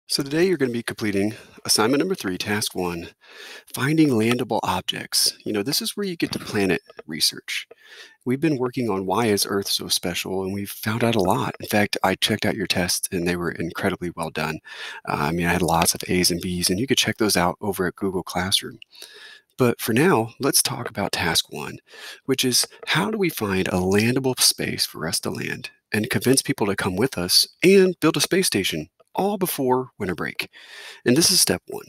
So today you're going to be completing assignment number 3, task 1, finding landable objects. This is where you get to planet research. We've been working on why is Earth so special, and we've found out a lot. In fact, I checked out your tests, and they were incredibly well done. I had lots of A's and B's, and you could check those out over at Google Classroom. But for now, let's talk about task 1, which is how do we find a landable space for us to land and convince people to come with us and build a space station, all before winter break. And this is step 1.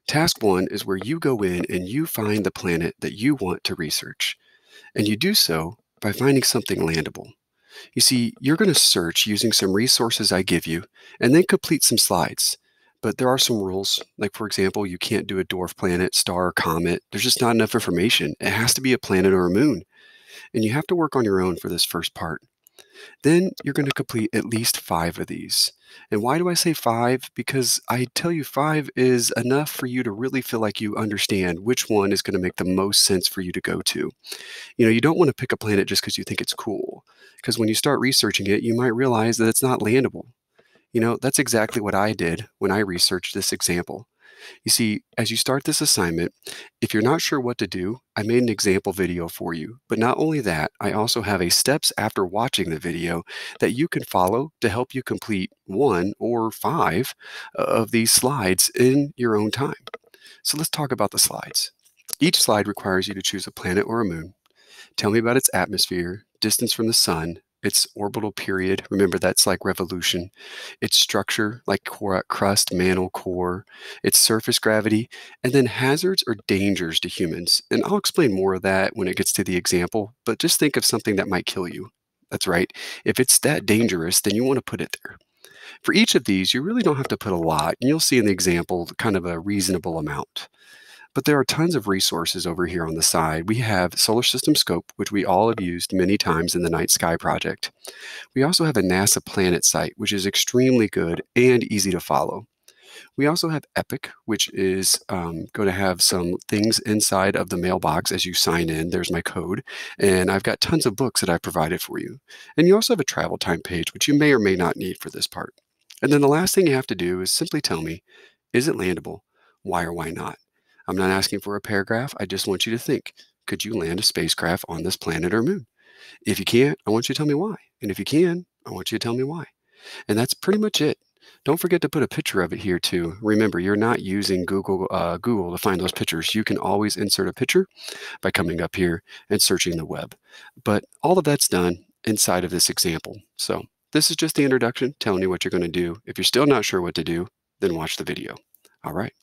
Task 1 is where you go in and you find the planet that you want to research. And you do so by finding something landable. You see, you're going to search using some resources I give you and then complete some slides. But there are some rules. Like, for example, you can't do a dwarf planet, star, or comet. There's just not enough information. It has to be a planet or a moon. And you have to work on your own for this first part. Then you're going to complete at least 5 of these. And why do I say 5? Because I tell you 5 is enough for you to really feel like you understand which one is going to make the most sense for you to go to. You don't want to pick a planet just because you think it's cool. Because when you start researching it, you might realize that it's not landable. That's exactly what I did when I researched this example. You see, as you start this assignment, if you're not sure what to do, I made an example video for you. But not only that, I also have a steps after watching the video that you can follow to help you complete 1 or 5 of these slides in your own time. So let's talk about the slides. Each slide requires you to choose a planet or a moon. Tell me about its atmosphere, distance from the sun, its orbital period. Remember, that's like revolution. Its structure, like crust, mantle, core, its surface gravity, and then hazards or dangers to humans. And I'll explain more of that when it gets to the example, but just think of something that might kill you. That's right. If it's that dangerous, then you want to put it there. For each of these, you really don't have to put a lot, and you'll see in the example kind of a reasonable amount. But there are tons of resources over here on the side. We have Solar System Scope, which we all have used many times in the Night Sky project. We also have a NASA Planet site, which is extremely good and easy to follow. We also have Epic, which is going to have some things inside of the mailbox as you sign in. There's my code. And I've got tons of books that I've provided for you. And you also have a travel time page, which you may or may not need for this part. And then the last thing you have to do is simply tell me, is it landable? Why or why not? I'm not asking for a paragraph. I just want you to think, could you land a spacecraft on this planet or moon? If you can't, I want you to tell me why. And if you can, I want you to tell me why. And that's pretty much it. Don't forget to put a picture of it here too. Remember, you're not using Google to find those pictures. You can always insert a picture by coming up here and searching the web. But all of that's done inside of this example. So this is just the introduction, telling you what you're going to do. If you're still not sure what to do, then watch the video. All right.